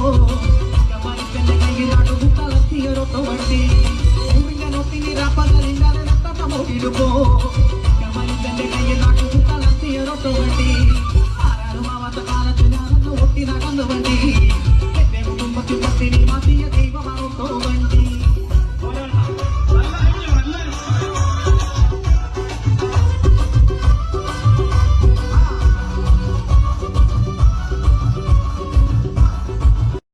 കമാലിന്റെ കയ്യിലാട്ടു കുത്തളത്തിയൊരൊട്ട വണ്ടി ഊരിന്റെ നോട്ടിനി രാപ്പകലില്ലാതെ നട്ട നോക്കിടുമ്പോ കമാലിന്റെ കയ്യിലാട്ടു കുത്തളത്തിയൊരൊട്ട വണ്ടി ആരാലും ആവാത്ത കാലത്ത് ഞാനൊന്ന് ഒട്ടി നടന്നു വണ്ടി